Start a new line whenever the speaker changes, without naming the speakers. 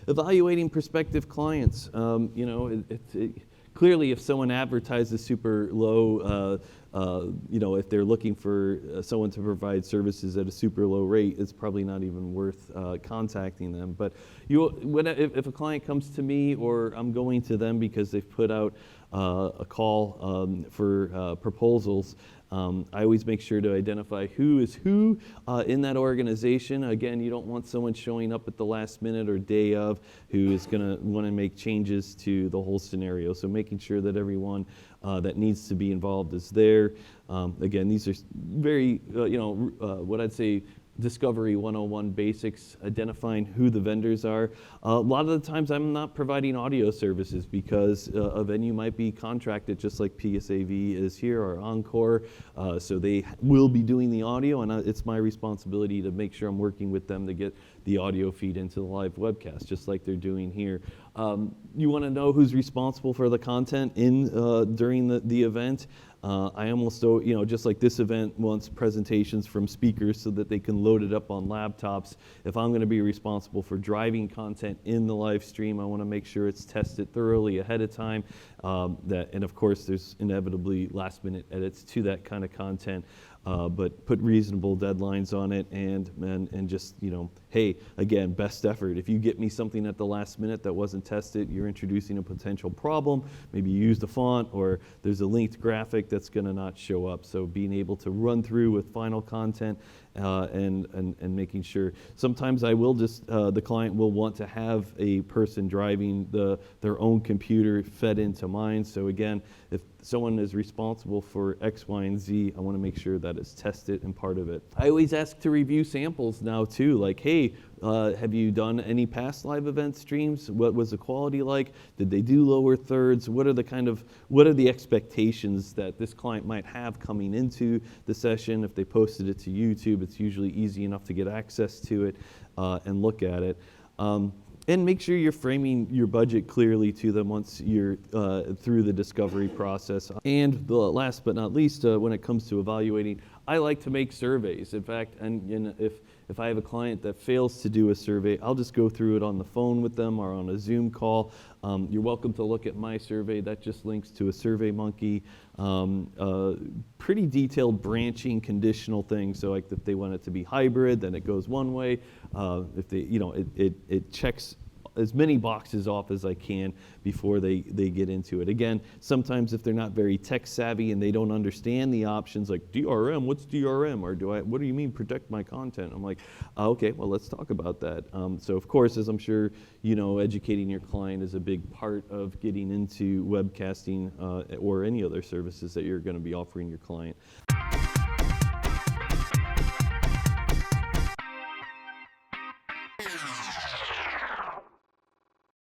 Evaluating prospective clients. Clearly, if someone advertises super low, if they're looking for someone to provide services at a super low rate, it's probably not even worth contacting them. But if a client comes to me or I'm going to them because they've put out a call for proposals, I always make sure to identify who is who in that organization. Again, you don't want someone showing up at the last minute or day of who is going to want to make changes to the whole scenario. So making sure that everyone that needs to be involved is there. Again, these are very, what I'd say, Discovery 101 basics, identifying who the vendors are. A lot of the times I'm not providing audio services because a venue might be contracted just like PSAV is here or Encore, so they will be doing the audio, and it's my responsibility to make sure I'm working with them to get the audio feed into the live webcast, just like they're doing here. You want to know who's responsible for the content during the event. I almost, just like this event wants presentations from speakers so that they can load it up on laptops. If I'm going to be responsible for driving content in the live stream, I want to make sure it's tested thoroughly ahead of time. And of course, there's inevitably last-minute edits to that kind of content. But put reasonable deadlines on it and just, hey, again, best effort. If you get me something at the last minute that wasn't tested, you're introducing a potential problem. Maybe you used a font or there's a linked graphic that's going to not show up. So being able to run through with final content and making sure. Sometimes I will just, the client will want to have a person driving their own computer fed into mine. So again, if someone is responsible for X, Y, and Z, I want to make sure that it's tested and part of it. I always ask to review samples now too, like, hey, have you done any past live event streams? What was the quality like? Did they do lower thirds? What are the expectations that this client might have coming into the session? If they posted it to YouTube, it's usually easy enough to get access to it and look at it. And make sure you're framing your budget clearly to them once you're through the discovery process. And the last but not least, when it comes to evaluating, I like to make surveys. In fact, and if I have a client that fails to do a survey, I'll just go through it on the phone with them or on a Zoom call. You're welcome to look at my survey. That just links to a SurveyMonkey. Pretty detailed branching conditional things. So like if they want it to be hybrid, then it goes one way. If they, it checks as many boxes off as I can before they get into it. Again, sometimes if they're not very tech savvy and they don't understand the options like DRM, what's DRM? Or what do you mean protect my content? I'm like, okay, well, let's talk about that. So of course, as I'm sure you know, educating your client is a big part of getting into webcasting or any other services that you're going to be offering your client.